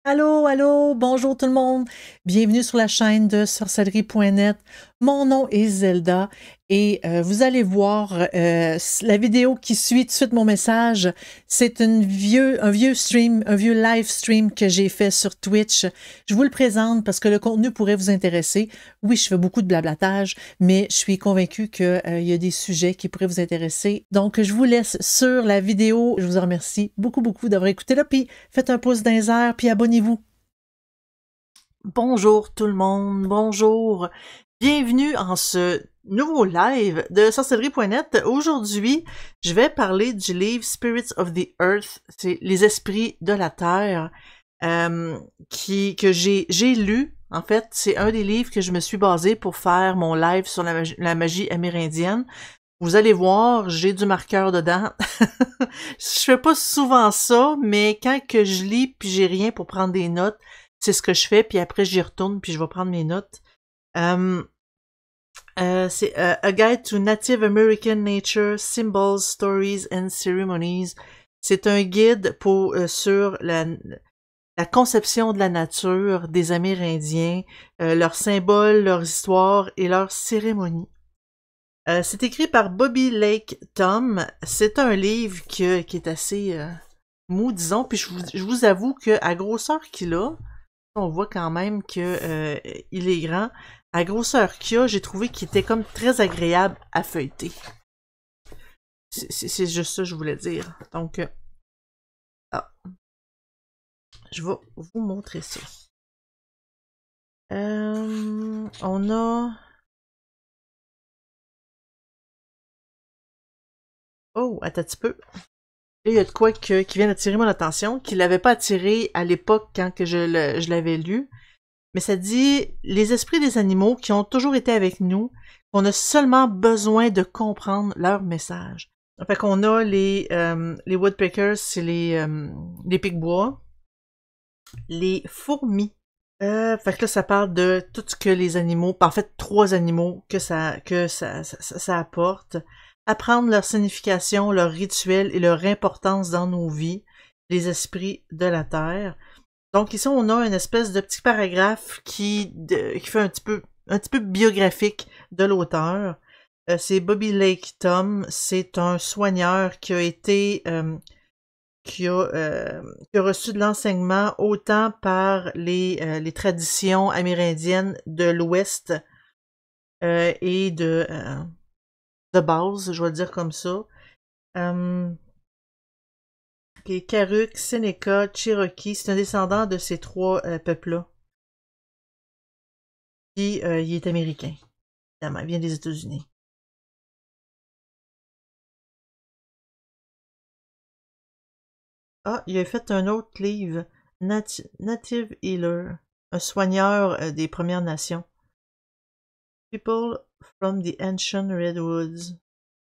Allô, allô, bonjour tout le monde. Bienvenue sur la chaîne de sorcellerie.net. Mon nom est Zelda et vous allez voir la vidéo qui suit tout de suite mon message. C'est un vieux stream, un vieux live stream que j'ai fait sur Twitch. Je vous le présente parce que le contenu pourrait vous intéresser. Oui, je fais beaucoup de blablatage, mais je suis convaincue qu'il y a des sujets qui pourraient vous intéresser. Donc, je vous laisse sur la vidéo. Je vous en remercie beaucoup, beaucoup d'avoir écouté là. Puis, faites un pouce dans les airs, puis abonnez-vous. Bonjour tout le monde, bonjour. Bienvenue en ce nouveau live de sorcellerie.net. Aujourd'hui, je vais parler du livre Spirits of the Earth, c'est les esprits de la terre, que j'ai lu. En fait, c'est un des livres que je me suis basé pour faire mon live sur la magie amérindienne. Vous allez voir, j'ai du marqueur dedans. Je fais pas souvent ça, mais quand que je lis puis j'ai rien pour prendre des notes, c'est ce que je fais, puis après j'y retourne puis je vais prendre mes notes. C'est A Guide to Native American Nature, Symbols, Stories and Ceremonies. C'est un guide sur la conception de la nature des Amérindiens, leurs symboles, leurs histoires et leurs cérémonies. C'est écrit par Bobby Lake Tom. C'est un livre qui est assez mou, disons. Puis je vous avoue qu'à grosseur qu'il a, on voit quand même que il est grand. À grosseur qu'il a, j'ai trouvé qu'il était comme très agréable à feuilleter. C'est juste ça que je voulais dire. Donc, ah, je vais vous montrer ça. On a... Oh, attends un petit peu. Là, il y a de quoi qui vient d'attirer mon attention, qui l'avait pas attiré à l'époque quand que je l'avais lu. Mais ça dit les esprits des animaux qui ont toujours été avec nous, qu'on a seulement besoin de comprendre leur message. Fait qu'on a les woodpeckers, c'est les pics-bois, les fourmis. Fait que là, ça parle de tout ce que les animaux, en fait, 3 animaux ça apporte. Apprendre leur signification, leur rituel et leur importance dans nos vies, les esprits de la Terre. Donc ici, on a une espèce de petit paragraphe qui fait un petit peu biographique de l'auteur. C'est Bobby Lake Tom. C'est un soigneur qui a été qui a reçu de l'enseignement autant par les traditions amérindiennes de l'Ouest et de base, je vais le dire comme ça. Karuk, Seneca, Cherokee, c'est un descendant de ces 3 peuples-là. Puis il est américain, évidemment, il vient des États-Unis. Ah, il a fait un autre livre, Native Healer, un soigneur des Premières Nations. People from the Ancient Redwoods.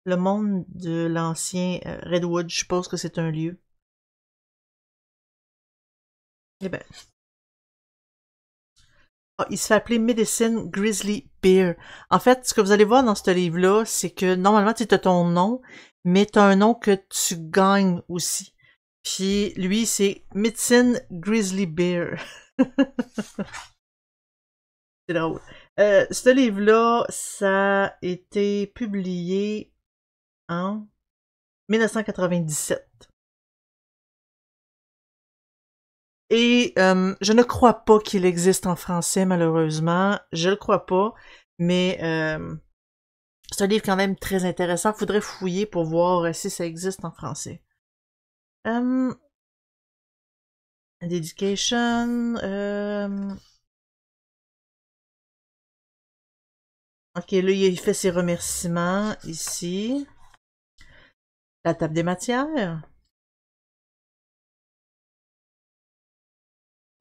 Le monde de l'ancien Redwood, je suppose que c'est un lieu. Eh ben. Ah, il se fait appeler Medicine Grizzly Bear. En fait, ce que vous allez voir dans ce livre-là, c'est que normalement, tu as ton nom, mais tu as un nom que tu gagnes aussi. Puis lui, c'est Medicine Grizzly Bear. C'est drôle. Ce livre-là, ça a été publié en 1997. Et je ne crois pas qu'il existe en français, malheureusement. Je le crois pas. Mais c'est un livre quand même très intéressant. Faudrait fouiller pour voir si ça existe en français. Dedication. Ok, là, il fait ses remerciements ici. La table des matières.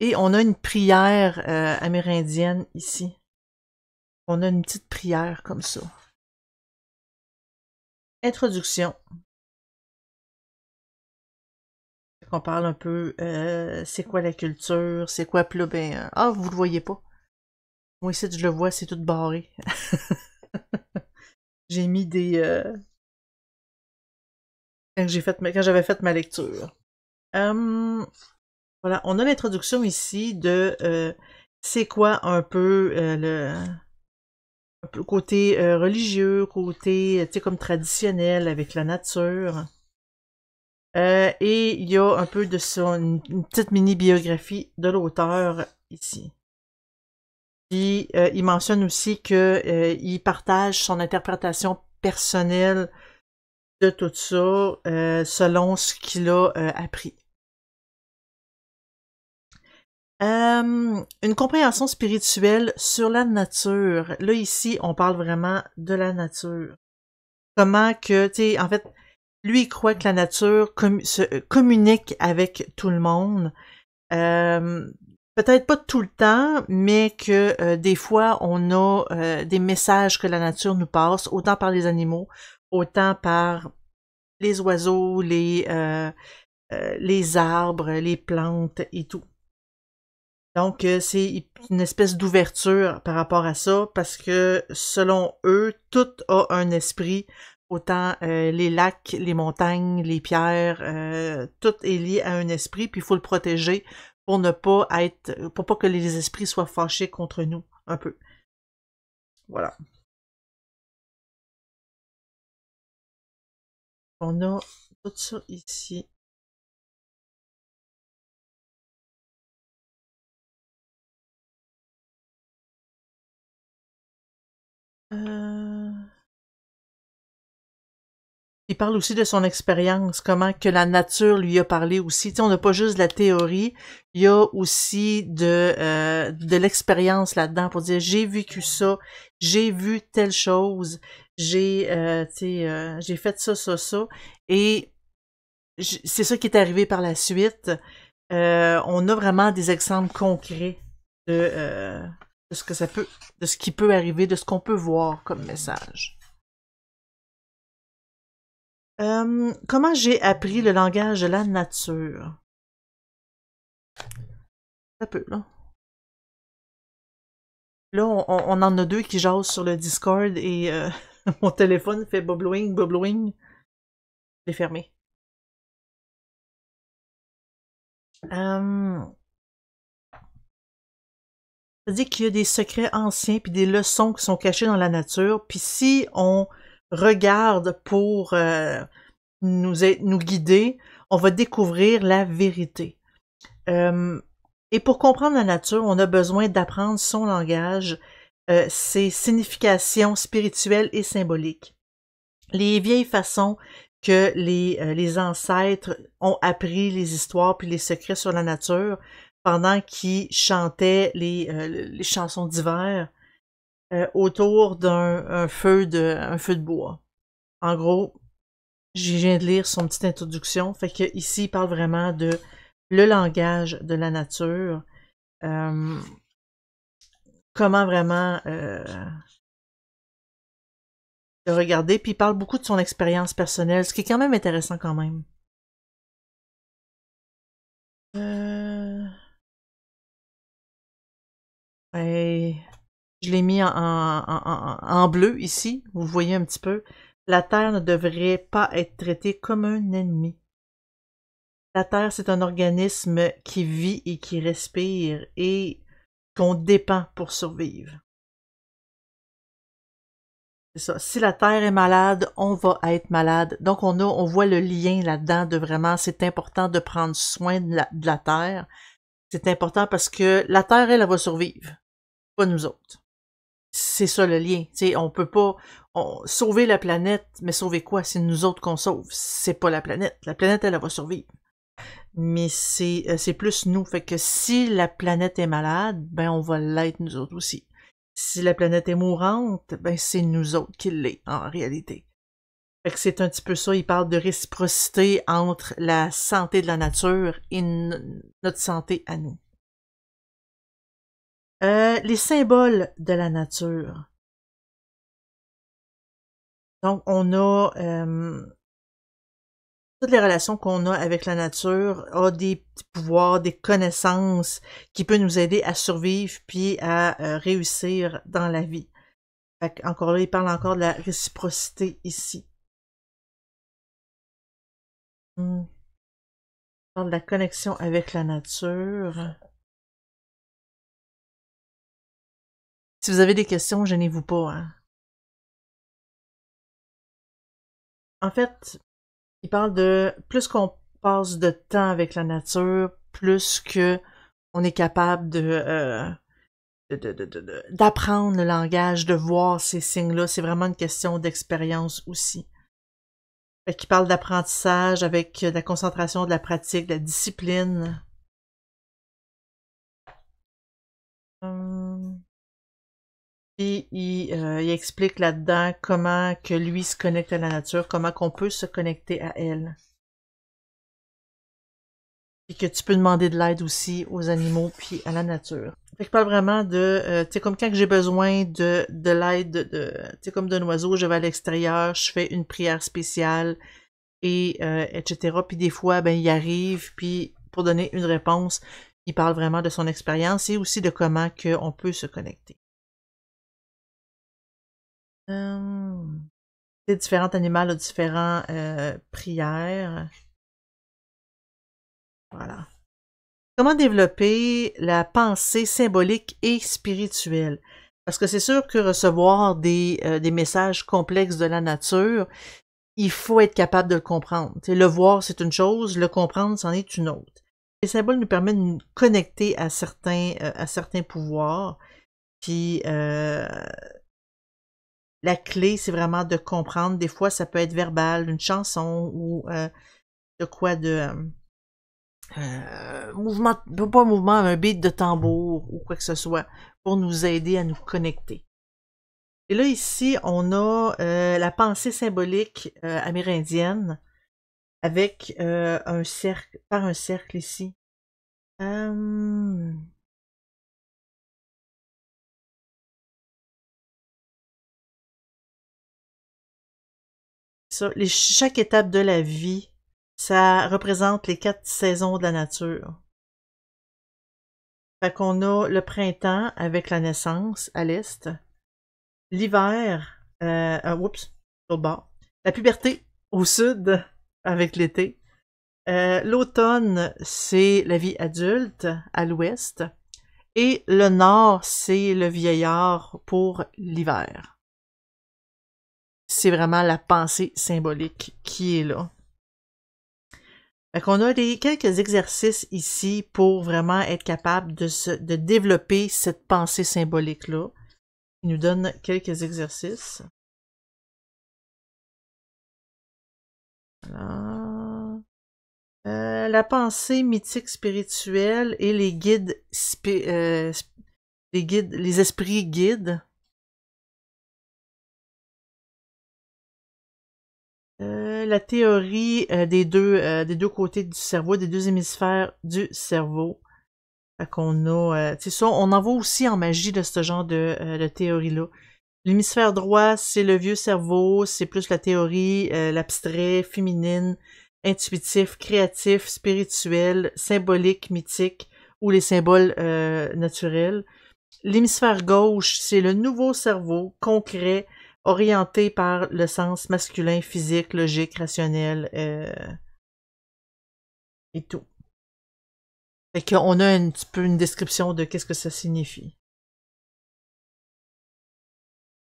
Et on a une prière amérindienne ici. On a une petite prière comme ça. Introduction. On parle un peu, c'est quoi la culture, c'est quoi, puis là, ben, ah, vous le voyez pas. Moi, ici, je le vois, c'est tout barré. J'ai mis des, quand j'avais fait ma lecture. Voilà, on a l'introduction ici de c'est quoi un peu un peu côté religieux, côté tu sais comme traditionnel avec la nature. Et il y a un peu de ça, une petite mini-biographie de l'auteur ici. Puis il mentionne aussi que il partage son interprétation personnelle de tout ça selon ce qu'il a appris. Une compréhension spirituelle sur la nature. Là, ici, on parle vraiment de la nature. Comment que, tu sais, en fait, lui, il croit que la nature communique avec tout le monde. Peut-être pas tout le temps, mais que des fois, on a des messages que la nature nous passe, autant par les animaux, autant par les oiseaux, les arbres, les plantes et tout. Donc, c'est une espèce d'ouverture par rapport à ça, parce que selon eux, tout a un esprit, autant les lacs, les montagnes, les pierres, tout est lié à un esprit, puis il faut le protéger pour ne pas pour pas que les esprits soient fâchés contre nous, un peu. Voilà. On a tout ça ici. Euh... Il parle aussi de son expérience, comment que la nature lui a parlé aussi. Tu sais, on n'a pas juste de la théorie, il y a aussi de l'expérience là-dedans pour dire j'ai vécu ça, j'ai vu telle chose, j'ai fait ça, ça, ça, et c'est ça qui est arrivé par la suite. On a vraiment des exemples concrets de ce que ça peut, de ce qui peut arriver, de ce qu'on peut voir comme message. Comment j'ai appris le langage de la nature? Un peu, là. Là, on en a deux qui jasent sur le Discord et mon téléphone fait bubbling, bubbling. Je l'ai fermé. Ça dit qu'il y a des secrets anciens puis des leçons qui sont cachées dans la nature. Puis si on regarde pour nous guider, on va découvrir la vérité. Et pour comprendre la nature, on a besoin d'apprendre son langage, ses significations spirituelles et symboliques. Les vieilles façons que les ancêtres ont appris les histoires puis les secrets sur la nature pendant qu'ils chantaient les chansons d'hiver autour d'un feu de bois. En gros, je viens de lire son petite introduction, fait que ici il parle vraiment de le langage de la nature, comment vraiment le regarder, puis il parle beaucoup de son expérience personnelle, ce qui est quand même intéressant quand même. Ben, je l'ai mis en bleu ici, vous voyez un petit peu. La Terre ne devrait pas être traitée comme un ennemi. La Terre, c'est un organisme qui vit et qui respire et qu'on dépend pour survivre. C'est ça. Si la Terre est malade, on va être malade. Donc, on voit le lien là-dedans de vraiment, c'est important de prendre soin de la Terre. C'est important parce que la Terre, elle va survivre. Pas nous autres. C'est ça le lien. T'sais, on peut pas sauver la planète, mais sauver quoi? C'est nous autres qu'on sauve. C'est pas la planète. La planète, elle va survivre. Mais c'est plus nous. Fait que si la planète est malade, ben on va l'être nous autres aussi. Si la planète est mourante, ben c'est nous autres qui l'est, en réalité. Fait que c'est un petit peu ça, il parle de réciprocité entre la santé de la nature et notre santé à nous. Les symboles de la nature. Donc, on a toutes les relations qu'on a avec la nature a des petits pouvoirs, des connaissances qui peuvent nous aider à survivre puis à réussir dans la vie. Fait encore là, il parle encore de la réciprocité ici. Il parle de la connexion avec la nature. Si vous avez des questions, gênez-vous pas, hein. En fait, il parle de plus qu'on passe de temps avec la nature, plus que on est capable d'apprendre le langage, de voir ces signes-là. C'est vraiment une question d'expérience aussi. Fait qu'il parle d'apprentissage avec de la concentration, de la pratique, de la discipline. Puis il explique là-dedans comment que lui se connecte à la nature, comment qu'on peut se connecter à elle. Puis que tu peux demander de l'aide aussi aux animaux puis à la nature. Fait que je parle vraiment de, tu sais, comme quand j'ai besoin de l'aide, tu sais, comme d'un oiseau, je vais à l'extérieur, je fais une prière spéciale, et etc. Puis des fois, ben, il arrive, puis pour donner une réponse, il parle vraiment de son expérience et aussi de comment on peut se connecter. Les différents animaux ont différentes prières. Voilà. Comment développer la pensée symbolique et spirituelle? Parce que c'est sûr que recevoir des messages complexes de la nature, il faut être capable de le comprendre. T'sais, le voir, c'est une chose, le comprendre, c'en est une autre. Les symboles nous permettent de nous connecter à certains pouvoirs. Puis la clé, c'est vraiment de comprendre. Des fois, ça peut être verbal, une chanson ou de quoi de mouvement, pas mouvement, un beat de tambour ou quoi que ce soit pour nous aider à nous connecter. Et là, ici, on a la pensée symbolique amérindienne avec un cercle, par un cercle ici. Ça, chaque étape de la vie, ça représente les 4 saisons de la nature. Fait qu'on a le printemps avec la naissance à l'est, l'hiver, oups, au bord, la puberté au sud avec l'été, l'automne c'est la vie adulte à l'ouest, et le nord c'est le vieillard pour l'hiver. C'est vraiment la pensée symbolique qui est là. Fait qu'on a quelques exercices ici pour vraiment être capable de développer cette pensée symbolique-là. Il nous donne quelques exercices. Voilà. La pensée mythique spirituelle et les guides, les esprits guides. La théorie des deux côtés du cerveau, des deux hémisphères du cerveau. Fait qu'on a, tu sais ça, on en voit aussi en magie de ce genre de théorie-là. L'hémisphère droit, c'est le vieux cerveau, c'est plus la théorie, l'abstrait, féminine, intuitif, créatif, spirituel, symbolique, mythique, ou les symboles naturels. L'hémisphère gauche, c'est le nouveau cerveau, concret, orienté par le sens masculin, physique, logique, rationnel, et tout. Fait qu'on a un petit peu une description de qu'est-ce que ça signifie.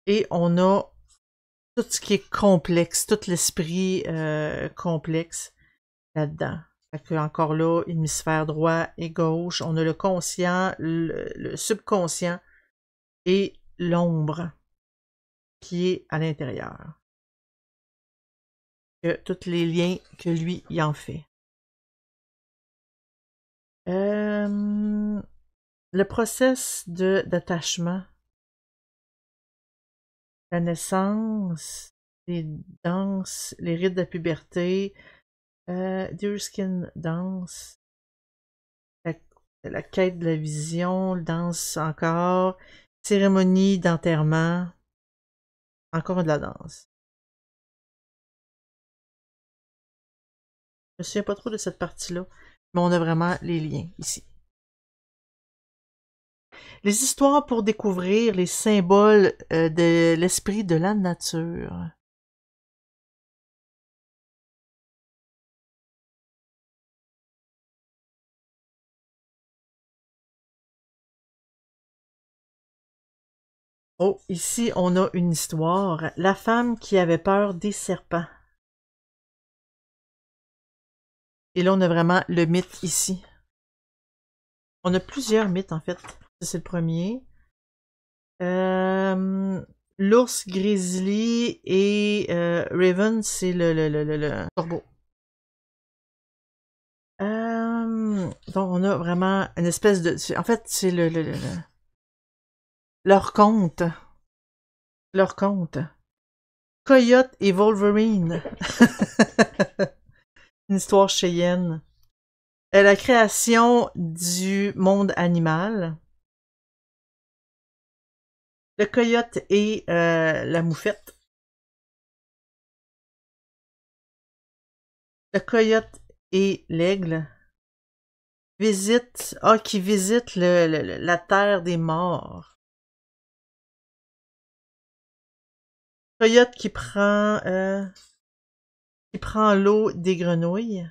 Et on a tout ce qui est complexe, tout l'esprit complexe là-dedans. Fait que encore là, hémisphère droit et gauche, on a le conscient, le subconscient et l'ombre qui est à l'intérieur. Tous les liens que lui, il en fait. Le process d'attachement, la naissance, les danses, les rites de la puberté, Deerskin danse, la quête de la vision, danse encore, cérémonie d'enterrement, encore de la danse. Je me souviens pas trop de cette partie-là, mais on a vraiment les liens ici. Les histoires pour découvrir les symboles de l'esprit de la nature. Oh, ici, on a une histoire. La femme qui avait peur des serpents. Et là, on a vraiment le mythe ici. On a plusieurs mythes, en fait. Ça, c'est le premier. L'ours grizzly et Raven, c'est le corbeau. Donc, on a vraiment une espèce de... En fait, c'est leur conte. Leur conte. Coyote et Wolverine. Une histoire cheyenne. La création du monde animal. Le coyote et la moufette. Le coyote et l'aigle. Qui visite la terre des morts. Coyote qui prend l'eau des grenouilles.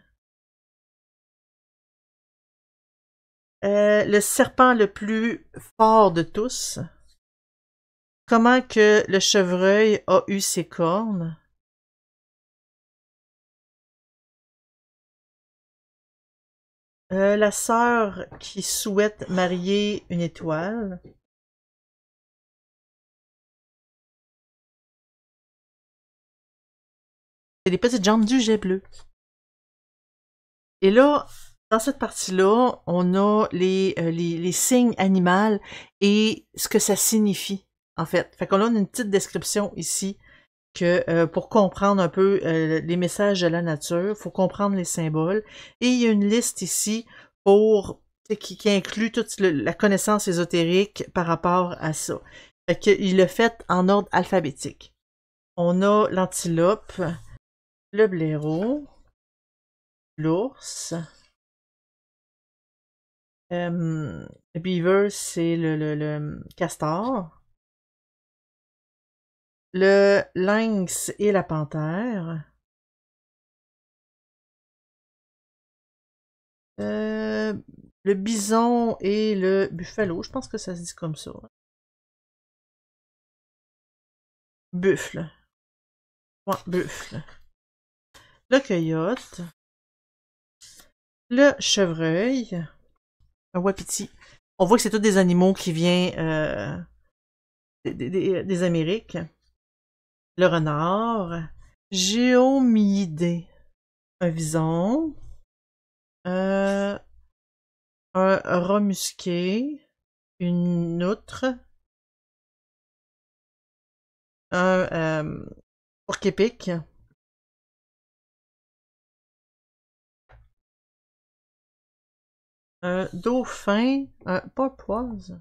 Le serpent le plus fort de tous. Comment que le chevreuil a eu ses cornes. La sœur qui souhaite marier une étoile. C'est les petites jambes du jet bleu. Et là, dans cette partie-là, on a les signes animaux et ce que ça signifie, en fait. Fait qu'on a une petite description ici que pour comprendre un peu les messages de la nature, il faut comprendre les symboles. Et il y a une liste ici qui inclut toute la connaissance ésotérique par rapport à ça. Fait qu'il l'a fait en ordre alphabétique. On a l'antilope, le blaireau, l'ours, le beaver, c'est le castor. Le lynx et la panthère. Le bison et le buffalo, je pense que ça se dit comme ça. Buffle. Ouais, buffle. Le coyote. Le chevreuil. Un wapiti. On voit que c'est tous des animaux qui viennent des Amériques. Le renard. Géomyidé. Un vison. Un rat musqué. Une outre. Un porc-épic. Un dauphin. Un porpoise.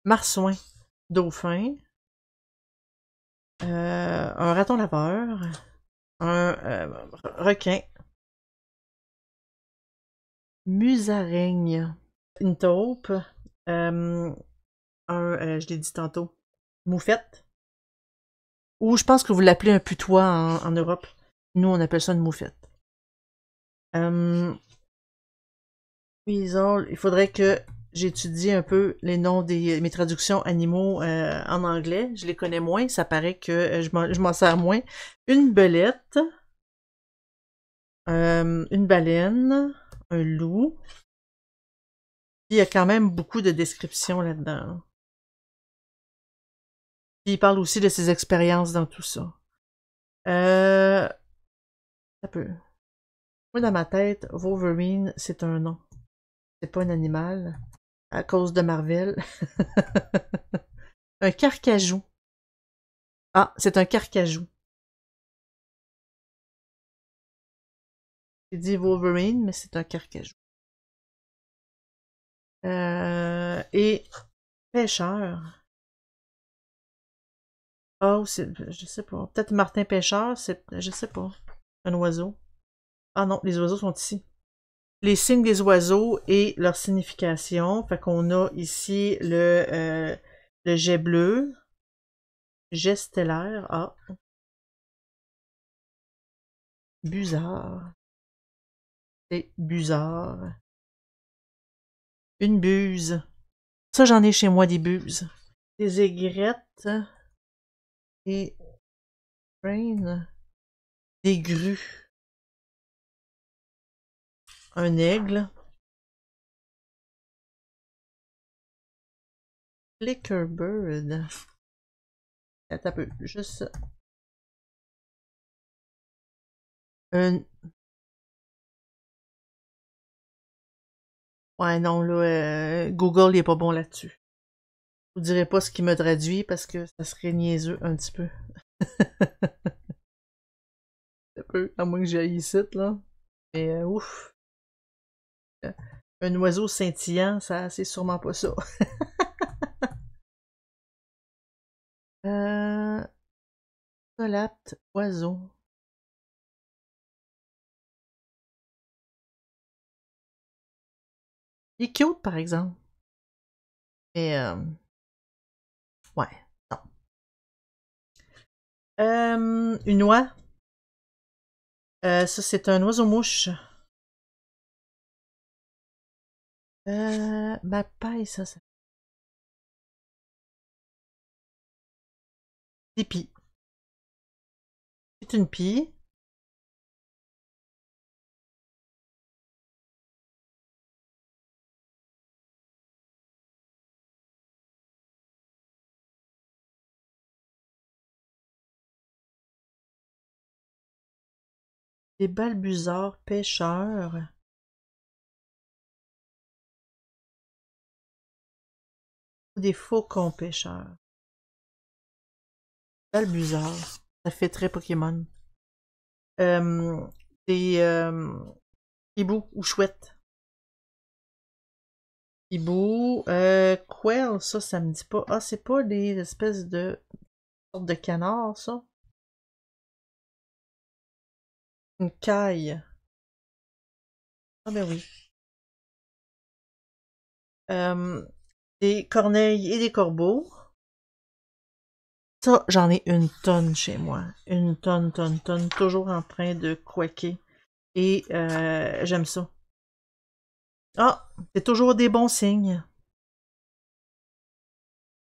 Marsouin. Dauphin. Un raton laveur. Un requin. Musaraigne. Une taupe. Je l'ai dit tantôt. Moufette. Ou je pense que vous l'appelez un putois en Europe. Nous, on appelle ça une moufette. Il faudrait que j'étudie un peu les noms de mes traductions animaux en anglais. Je les connais moins, ça paraît que je m'en sers moins. Une belette. Une baleine. Un loup. Puis il y a quand même beaucoup de descriptions là-dedans. Puis il parle aussi de ses expériences dans tout ça. Ça peut. Moi, dans ma tête, Wolverine, c'est un nom. C'est pas un animal. À cause de Marvel. Un carcajou. Ah, c'est un carcajou. J'ai dit Wolverine, mais c'est un carcajou. Et pêcheur. Oh, je sais pas. Peut-être Martin Pêcheur, je sais pas. Un oiseau. Ah non, les oiseaux sont ici. Les signes des oiseaux et leur signification. Fait qu'on a ici le jet bleu, jet stellaire, ah, busard, c'est busard. Une buse. Ça, j'en ai chez moi des buses. Des aigrettes. Et... Des grues. Un aigle. Flickerbird. Attends un peu, juste... Ouais, non, là, Google, il est pas bon là-dessus. Je vous dirai pas ce qu'il me traduit parce que ça serait niaiseux un petit peu. Un peu, à moins que j'aille ici, là. Mais ouf. Un oiseau scintillant, ça, c'est sûrement pas ça. Colapte, oiseau. Il est cute, par exemple. Mais, ouais, non. Une oie. Ça, c'est un oiseau-mouche. Ma paille, ça. Des pies. C'est une pie. Des balbuzards pêcheurs. Des faucons pêcheurs. Balbuzards. Ça fait très Pokémon. Des hiboux ou chouettes. Hibou. Quail, ça me dit pas. Ah, c'est pas des espèces de sortes de canards, ça? Une caille. Ah ben oui. Des corneilles et des corbeaux. Ça, j'en ai une tonne chez moi. Une tonne, toujours en train de quacker. Et j'aime ça. Ah, c'est toujours des bons signes.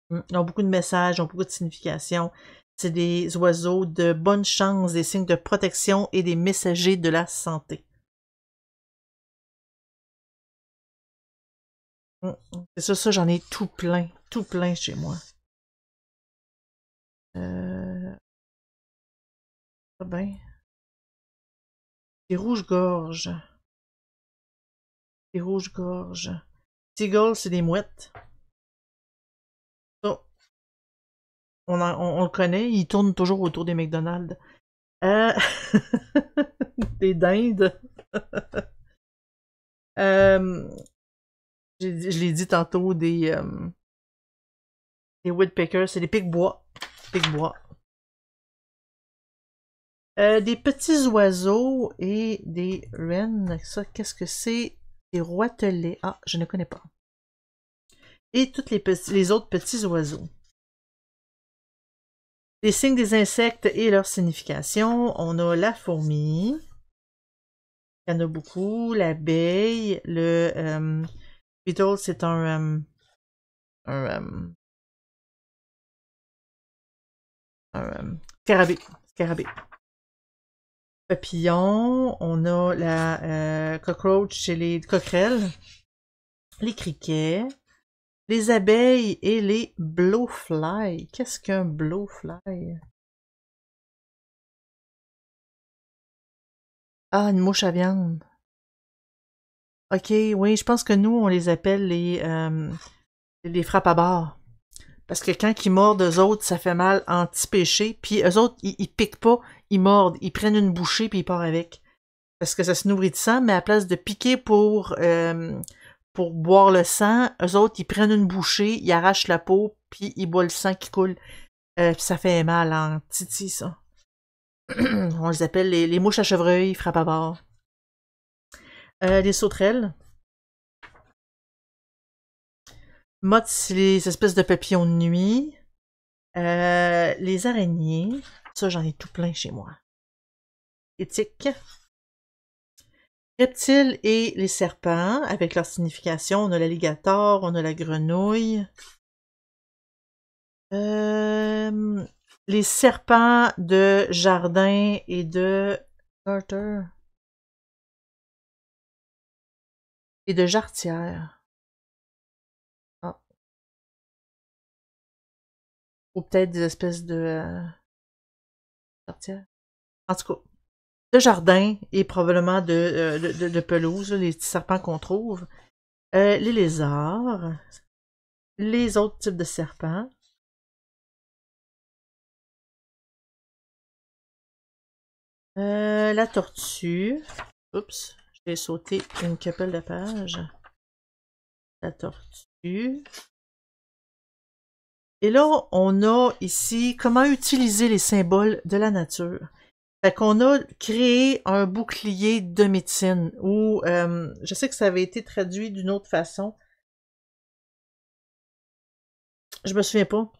Ils ont beaucoup de messages, ils ont beaucoup de significations. C'est des oiseaux de bonne chance, des signes de protection et des messagers de la santé. C'est ça, j'en ai tout plein chez moi. Ben. Des rouges-gorges. Des rouges-gorges. Seagull, c'est des mouettes. Ça, on le connaît, il tourne toujours autour des McDonald's. Des dindes. Je l'ai dit tantôt, des woodpeckers, c'est des pics-bois. Pics-bois. Des petits oiseaux et des wrens. Ça, qu'est-ce que c'est? Des roitelets. Ah, je ne connais pas. Et tous les autres petits oiseaux. Les signes des insectes et leur signification. On a la fourmi. Il y en a beaucoup. L'abeille. Le beetle, c'est un scarabée. Scarabée. Papillon. On a la cockroach et les coquerelles. Les criquets. Les abeilles et les blowflies. Qu'est-ce qu'un blowfly? Ah, une mouche à viande. Ok, oui, je pense que nous, on les appelle les frappes à barre. Parce que quand ils mordent, eux autres, ça fait mal anti-péché. Puis eux autres, ils piquent pas, ils mordent. Ils prennent une bouchée puis ils partent avec. Parce que ça se nourrit de sang, mais à la place de piquer pour boire le sang, eux autres, ils prennent une bouchée, ils arrachent la peau, puis ils boivent le sang qui coule. Puis ça fait mal en titi, ça. On les appelle les mouches à chevreuil, frappe à bord. Les sauterelles. Mottes, c'est les espèces de papillons de nuit. Les araignées. Ça, j'en ai tout plein chez moi. Éthique. Reptiles et les serpents, avec leur signification. On a l'alligator, on a la grenouille. Les serpents de jardin et de Carter et de jarretière. Ah. Ou peut-être des espèces de jarretière. En tout cas, de jardin et probablement de pelouse, là, les petits serpents qu'on trouve. Les lézards. Les autres types de serpents. La tortue. Oups, j'ai sauté une couple de pages. La tortue. Et là, on a ici comment utiliser les symboles de la nature. Fait qu'on a créé un bouclier de médecine où je sais que ça avait été traduit d'une autre façon. Je me souviens pas.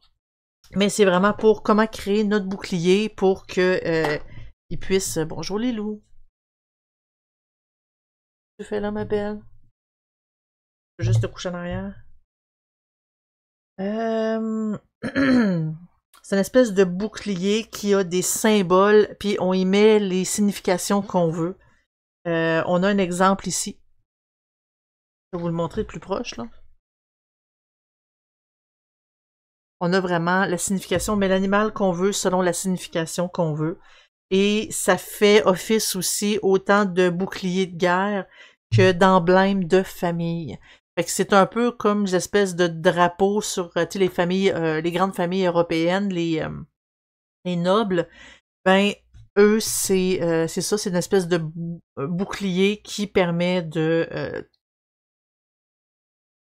Mais c'est vraiment pour comment créer notre bouclier pour que il puisse. Bonjour les loups. Tu fais là, ma belle? Je veux juste te coucher en arrière. C'est une espèce de bouclier qui a des symboles, puis on y met les significations qu'on veut. On a un exemple ici. Je vais vous le montrer de plus proche, là. On a vraiment la signification, mais l'animal qu'on veut selon la signification qu'on veut. Et ça fait office aussi autant de bouclier de guerre que d'emblème de famille. Fait que c'est un peu comme des espèces de drapeaux sur les familles, les grandes familles européennes, les nobles. Ben, eux, c'est ça, c'est une espèce de bouclier qui permet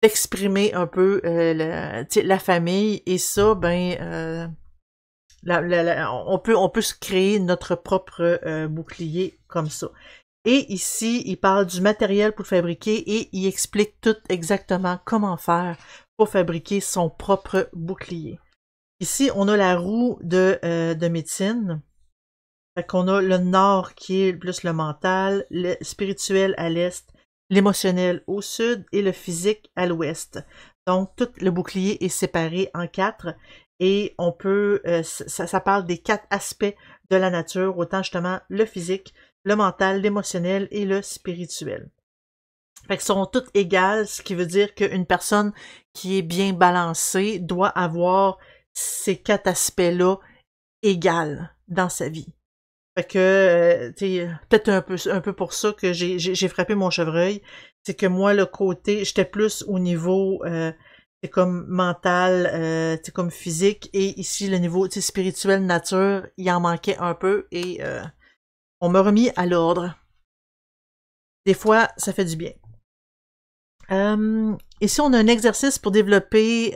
d'exprimer un peu la famille. Et ça, ben, on peut se créer notre propre bouclier comme ça. Et ici, il parle du matériel pour le fabriquer et il explique tout exactement comment faire pour fabriquer son propre bouclier. Ici, on a la roue de médecine. Fait qu'on a le nord qui est plus le mental, le spirituel à l'est, l'émotionnel au sud et le physique à l'ouest. Donc, tout le bouclier est séparé en 4 et on peut, ça parle des 4 aspects de la nature, autant justement le physique, le mental, l'émotionnel et le spirituel. Fait qu'ils sont toutes égales, ce qui veut dire qu'une personne qui est bien balancée doit avoir ces 4 aspects-là égales dans sa vie. Fait que, peut-être un peu pour ça que j'ai frappé mon chevreuil. C'est que moi, le côté, j'étais plus au niveau, c'est comme mental, c'est comme physique. Et ici, le niveau, spirituel, nature, il en manquait un peu. Et on m'a remis à l'ordre. Des fois, ça fait du bien. Ici, on a un exercice pour développer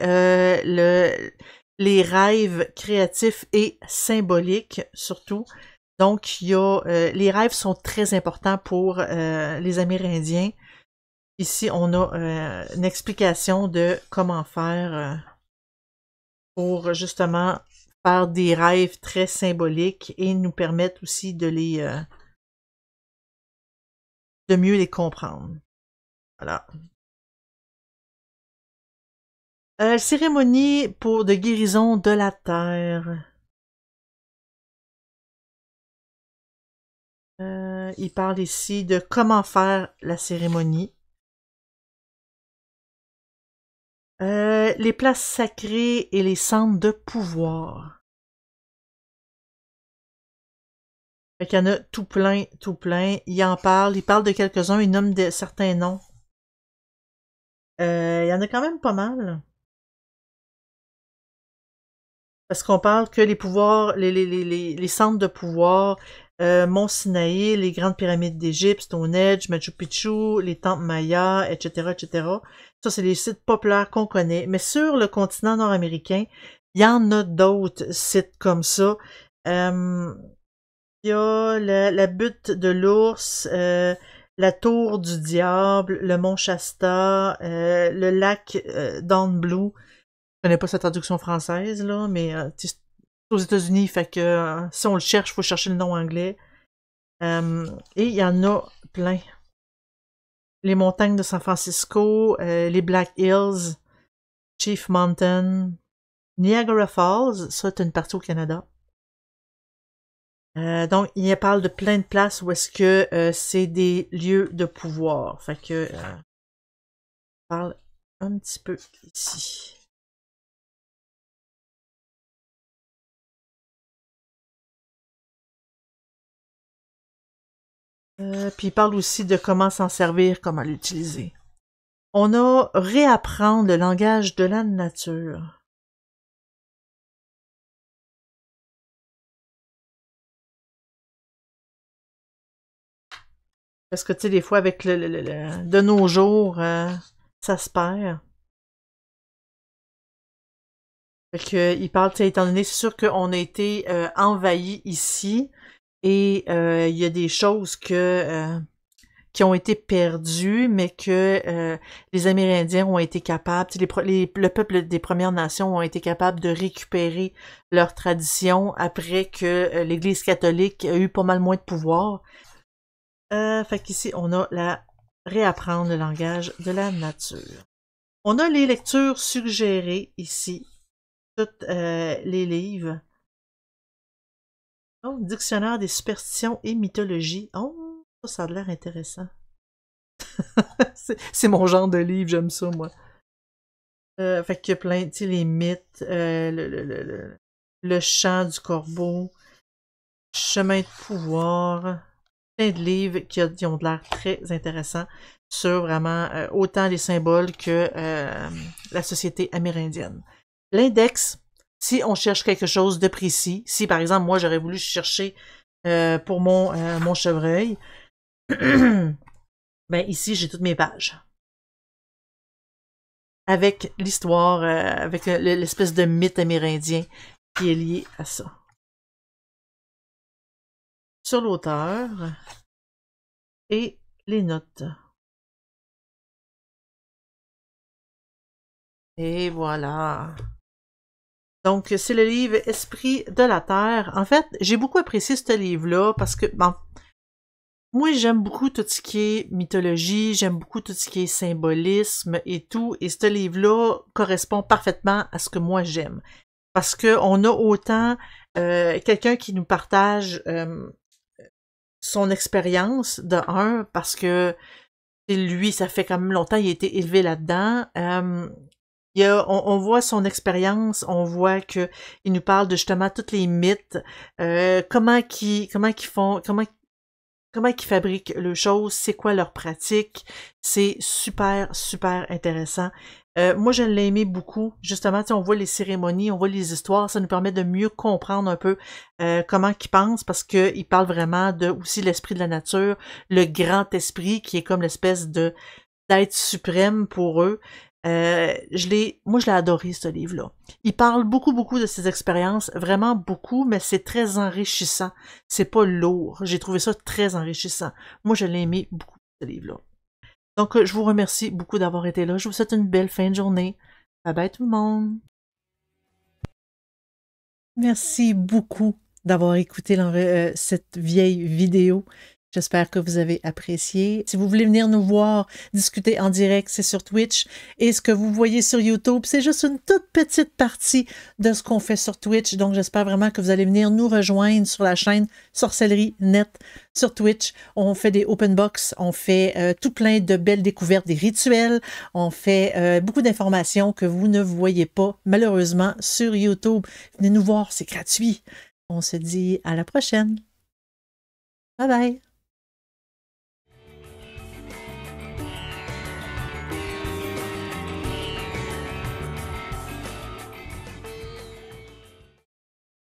les rêves créatifs et symboliques, surtout. Donc, il y a les rêves sont très importants pour les Amérindiens. Ici, on a une explication de comment faire pour justement faire des rêves très symboliques et nous permettre aussi de de mieux les comprendre. Voilà. Cérémonie de guérison de la terre. Il parle ici de comment faire la cérémonie. Les places sacrées et les centres de pouvoir. Fait qu'il y en a tout plein, tout plein. Il parle de quelques-uns, il nomme certains noms. Il y en a quand même pas mal. Parce qu'on parle que les pouvoirs, les centres de pouvoir, Mont Sinaï, les grandes pyramides d'Égypte, Stonehenge, Machu Picchu, les temples mayas, etc., etc. Ça, c'est les sites populaires qu'on connaît. Mais sur le continent nord-américain, il y en a d'autres sites comme ça. Il y a la butte de l'ours, la tour du diable, le mont Shasta, le lac Dawn Blue. Je connais pas sa traduction française, là, mais c'est aux États-Unis, fait que si on le cherche, il faut chercher le nom anglais. Et il y en a plein. les montagnes de San Francisco, les Black Hills, Chief Mountain, Niagara Falls, ça c'est une partie au Canada. Donc, il parle de plein de places où est-ce que c'est des lieux de pouvoir. Fait que, on parle un petit peu ici. Puis il parle aussi de comment s'en servir, comment l'utiliser. On a réapprendre le langage de la nature. Parce que, tu sais, des fois, avec de nos jours, ça se perd. Fait que, il parle, tu sais, étant donné, c'est sûr qu'on a été envahi ici, et il y a des choses qui ont été perdues, mais que les Amérindiens ont été capables, le peuple des Premières Nations ont été capables de récupérer leur tradition après que l'Église catholique a eu pas mal moins de pouvoir. Fait qu'ici, on a réapprendre le langage de la nature. On a les lectures suggérées ici, toutes les livres. Oh, dictionnaire des superstitions et mythologies. Oh, ça a l'air intéressant. C'est mon genre de livre, j'aime ça, moi. Fait qu'il y a plein, tu sais, les mythes, le chant du corbeau, chemin de pouvoir, plein de livres qui ont de l'air très intéressants sur vraiment autant les symboles que la société amérindienne. L'index, si on cherche quelque chose de précis, si par exemple moi j'aurais voulu chercher pour mon chevreuil, ben ici j'ai toutes mes pages. Avec l'histoire, avec l'espèce de mythe amérindien qui est lié à ça. Sur l'auteur et les notes. Et voilà. Donc, c'est le livre Esprit de la Terre. En fait, j'ai beaucoup apprécié ce livre-là parce que, bon, moi, j'aime beaucoup tout ce qui est mythologie, j'aime beaucoup tout ce qui est symbolisme et tout, et ce livre-là correspond parfaitement à ce que moi j'aime. Parce qu'on a autant quelqu'un qui nous partage son expérience, de un, parce que lui, ça fait quand même longtemps, il a été élevé là-dedans. On voit son expérience, on voit que il nous parle de justement tous les mythes, comment ils fabriquent les choses, c'est quoi leur pratique. C'est super, super intéressant. Moi, je l'ai aimé beaucoup. Justement, on voit les cérémonies, on voit les histoires, ça nous permet de mieux comprendre un peu comment ils pensent, parce qu'ils parlent vraiment de aussi l'esprit de la nature, le grand esprit, qui est comme l'espèce d'être suprême pour eux. Moi, je l'ai adoré, ce livre-là. Il parle beaucoup, beaucoup de ses expériences, vraiment beaucoup, mais c'est très enrichissant. C'est pas lourd. J'ai trouvé ça très enrichissant. Moi, je l'ai aimé beaucoup, ce livre-là. Donc, je vous remercie beaucoup d'avoir été là. Je vous souhaite une belle fin de journée. Bye bye tout le monde. Merci beaucoup d'avoir écouté cette vieille vidéo. J'espère que vous avez apprécié. Si vous voulez venir nous voir, discuter en direct, c'est sur Twitch. Et ce que vous voyez sur YouTube, c'est juste une toute petite partie de ce qu'on fait sur Twitch. Donc, j'espère vraiment que vous allez venir nous rejoindre sur la chaîne Sorcellerie Net sur Twitch. On fait des open box, on fait tout plein de belles découvertes, des rituels. On fait beaucoup d'informations que vous ne voyez pas, malheureusement, sur YouTube. Venez nous voir, c'est gratuit. On se dit à la prochaine. Bye bye!